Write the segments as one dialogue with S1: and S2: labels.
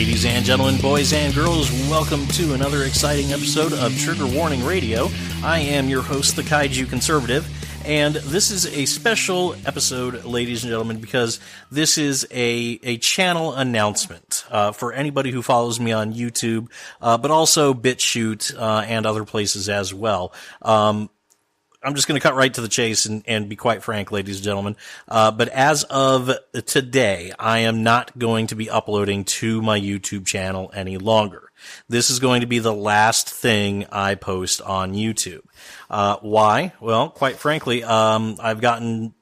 S1: Ladies and gentlemen, boys and girls, welcome to another exciting episode of Trigger Warning Radio. I am your host, the Kaiju Conservative, and this is a special episode, ladies and gentlemen, because this is a channel announcement for anybody who follows me on YouTube, but also Bitchute and other places as well. I'm just going to cut right to the chase and be quite frank, ladies and gentlemen. But as of today, I am not going to be uploading to my YouTube channel any longer. This is going to be the last thing I post on YouTube. Why? Well, quite frankly, I've gotten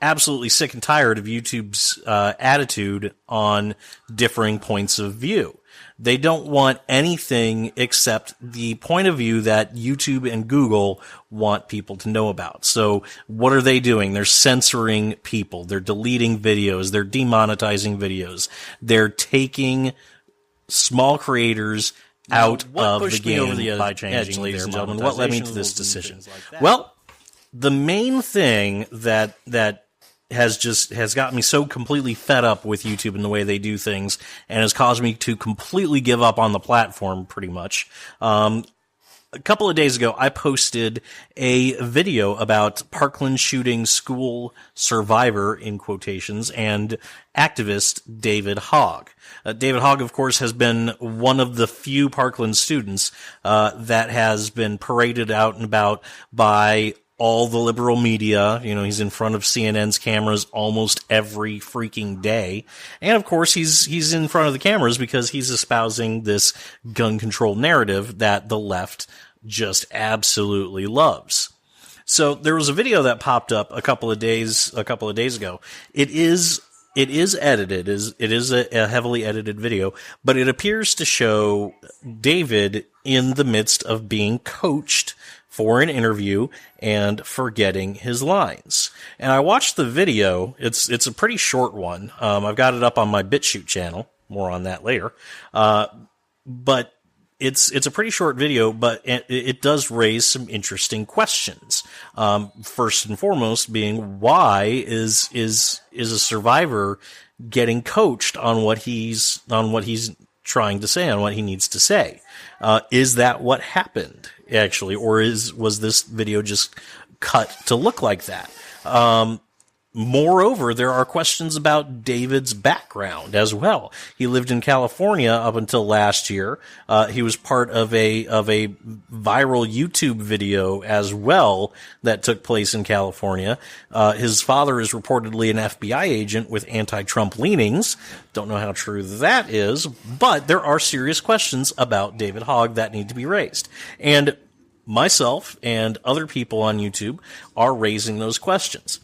S1: absolutely sick and tired of YouTube's attitude on differing points of view. They don't want anything except the point of view that YouTube and Google want people to know about. So what are they doing? They're censoring people. They're deleting videos. They're demonetizing videos. They're taking small creators out of the game by changing, ladies and gentlemen. What led me to this decision? Well, the main thing that has gotten me so completely fed up with YouTube and the way they do things, and has caused me to completely give up on the platform, pretty much. A couple of days ago, I posted a video about Parkland shooting school survivor, in quotations, and activist David Hogg. David Hogg, of course, has been one of the few Parkland students that has been paraded out and about by all the liberal media. You know, he's in front of CNN's cameras almost every freaking day. And of course, he's in front of the cameras because he's espousing this gun control narrative that the left just absolutely loves. So there was a video that popped up a couple of days ago. It is edited. It is a heavily edited video, but it appears to show David in the midst of being coached for an interview and forgetting his lines. And I watched the video. It's a pretty short one. I've got it up on my Bitchute channel. More on that later. But it's a pretty short video, but it does raise some interesting questions. First and foremost being, why is a survivor getting coached on what he's trying to say, on what he needs to say? Is that what happened, actually, or was this video just cut to look like that? Moreover, there are questions about David's background as well. He lived in California up until last year. He was part of a viral YouTube video as well that took place in California. His father is reportedly an FBI agent with anti-Trump leanings. Don't know how true that is, but there are serious questions about David Hogg that need to be raised. And myself and other people on YouTube are raising those questions.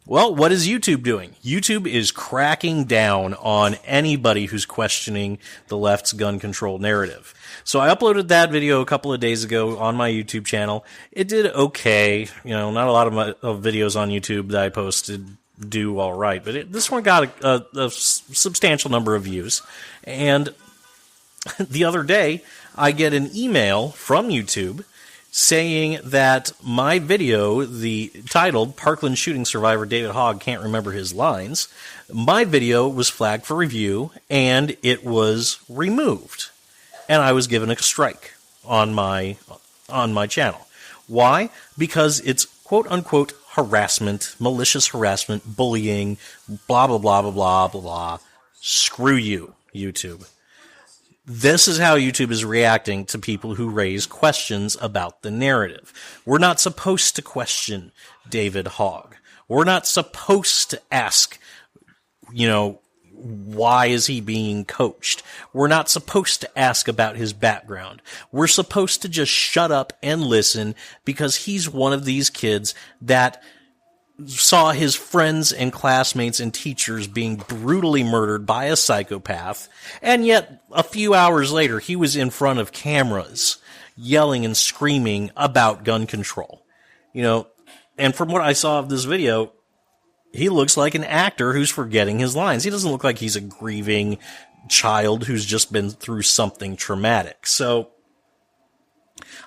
S1: Well, what is YouTube doing? YouTube is cracking down on anybody who's questioning the left's gun control narrative. So I uploaded that video a couple of days ago on my YouTube channel. It did okay. You know, not a lot of my videos on YouTube that I posted do all right, but this one got a substantial number of views. And the other day, I get an email from YouTube saying that my video, the titled Parkland shooting survivor David Hogg can't remember his lines, my video was flagged for review and it was removed. And I was given a strike on my channel. Why? Because it's quote unquote harassment, malicious harassment, bullying, blah, blah, blah, blah, blah, blah, blah. Screw you, YouTube. This is how YouTube is reacting to people who raise questions about the narrative. We're not supposed to question David Hogg. We're not supposed to ask, why is he being coached? We're not supposed to ask about his background. We're supposed to just shut up and listen because he's one of these kids that saw his friends and classmates and teachers being brutally murdered by a psychopath, and yet a few hours later he was in front of cameras yelling and screaming about gun control. And from what I saw of this video, he looks like an actor who's forgetting his lines. He doesn't look like he's a grieving child who's just been through something traumatic. So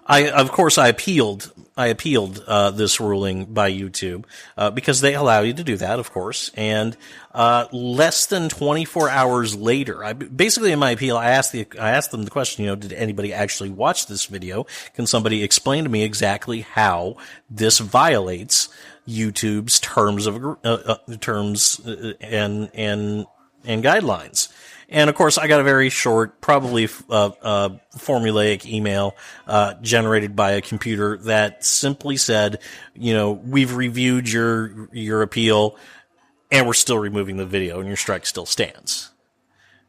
S1: Of course, I appealed. This ruling by YouTube because they allow you to do that, of course. And less than 24 hours later, basically in my appeal, I asked them the question. Did anybody actually watch this video? Can somebody explain to me exactly how this violates YouTube's terms and guidelines? And of course, I got a very short, probably formulaic email generated by a computer that simply said, we've reviewed your appeal, and we're still removing the video, and your strike still stands.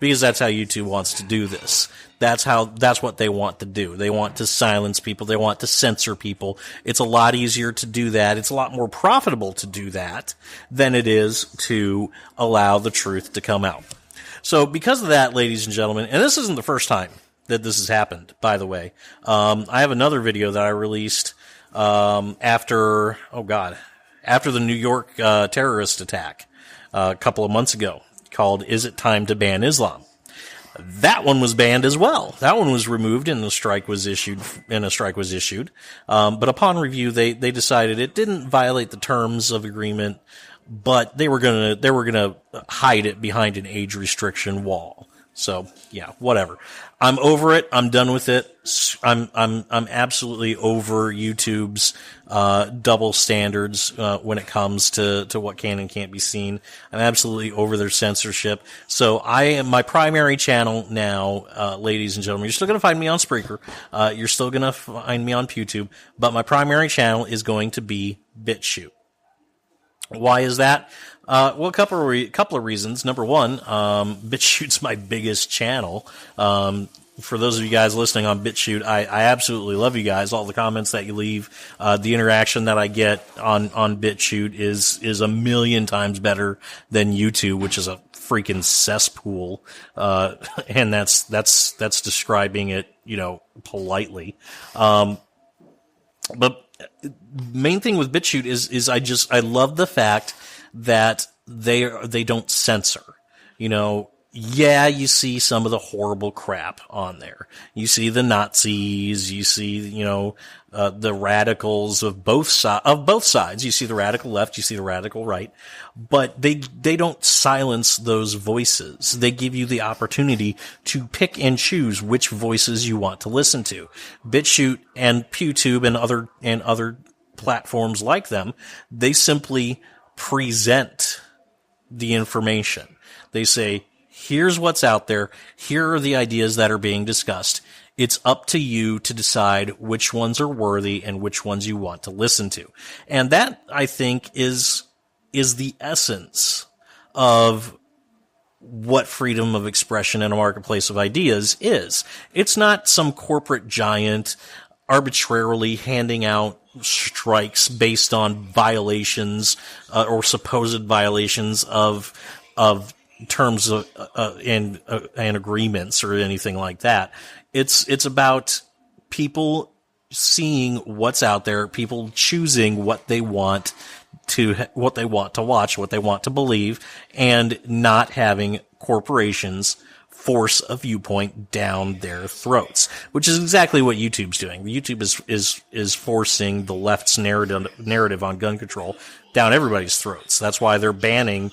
S1: Because that's how YouTube wants to do this. That's what they want to do. They want to silence people. They want to censor people. It's a lot easier to do that. It's a lot more profitable to do that than it is to allow the truth to come out. So because of that, ladies and gentlemen, and this isn't the first time that this has happened, by the way. I have another video that I released after the New York terrorist attack a couple of months ago, called "Is It Time to Ban Islam?" That one was banned as well. That one was removed, and a strike was issued. But upon review, they decided it didn't violate the terms of agreement, but they were gonna hide it behind an age restriction wall. So yeah, whatever. I'm over it. I'm done with it. I'm absolutely over YouTube's double standards when it comes to what can and can't be seen. I'm absolutely over their censorship. So my primary channel now, ladies and gentlemen. You're still gonna find me on Spreaker. You're still gonna find me on YouTube, but my primary channel is going to be Bitchute. Why is that? Well, a couple of reasons. Number one, BitChute's my biggest channel. For those of you guys listening on BitChute, I absolutely love you guys. All the comments that you leave, the interaction that I get on BitChute is a million times better than YouTube, which is a freaking cesspool. And that's describing it, politely. But main thing with BitChute is I love the fact that they don't censor. Yeah, you see some of the horrible crap on there. You see the Nazis, you see, the radicals of both sides. You see the radical left, you see the radical right, but they don't silence those voices. They give you the opportunity to pick and choose which voices you want to listen to. BitChute and PewTube and other platforms like them, they simply present the information. They say, here's what's out there. Here are the ideas that are being discussed. It's up to you to decide which ones are worthy and which ones you want to listen to. And that, I think, is the essence of what freedom of expression in a marketplace of ideas is. It's not some corporate giant arbitrarily handing out strikes based on violations or supposed violations of terms of, and agreements or anything like that. It's about people seeing what's out there, people choosing what they want to watch, what they want to believe, and not having corporations force a viewpoint down their throats, which is exactly what YouTube's doing. YouTube is forcing the left's narrative on gun control down everybody's throats. That's why they're banning,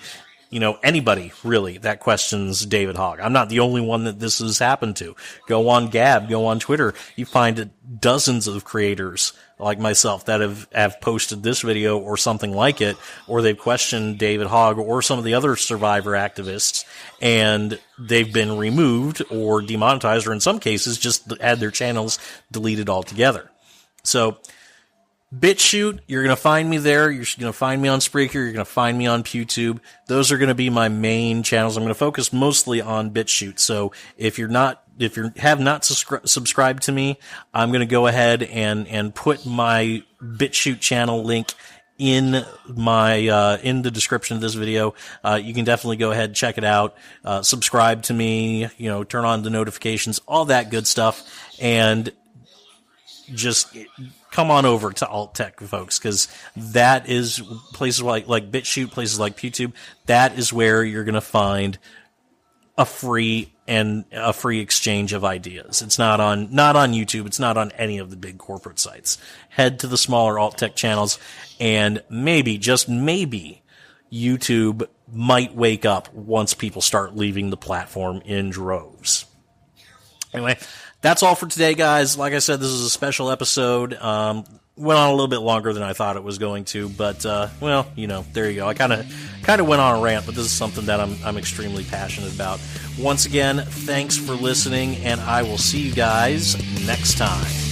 S1: anybody really that questions David Hogg. I'm not the only one that this has happened to. Go on Gab, go on Twitter. You find dozens of creators like myself that have posted this video or something like it, or they've questioned David Hogg or some of the other survivor activists, and they've been removed or demonetized, or in some cases just had their channels deleted altogether. So BitChute, you're going to find me there. You're going to find me on Spreaker. You're going to find me on PewTube. Those are going to be my main channels. I'm going to focus mostly on BitChute. So if you have not subscribed to me, I'm going to go ahead and put my BitChute channel link in the description of this video. You can definitely go ahead and check it out. Subscribe to me, turn on the notifications, all that good stuff. And just come on over to Alt Tech, folks, because that is places like BitChute, places like PewTube. That is where you're going to find a free exchange of ideas. It's not on YouTube. It's not on any of the big corporate sites. Head to the smaller alt tech channels, and maybe, just maybe, YouTube might wake up once people start leaving the platform in droves. Anyway, that's all for today, guys. Like I said, this is a special episode. Went on a little bit longer than I thought it was going to, but, well, you know, there you go. I kind of went on a rant, but this is something that I'm extremely passionate about. Once again, thanks for listening, and I will see you guys next time.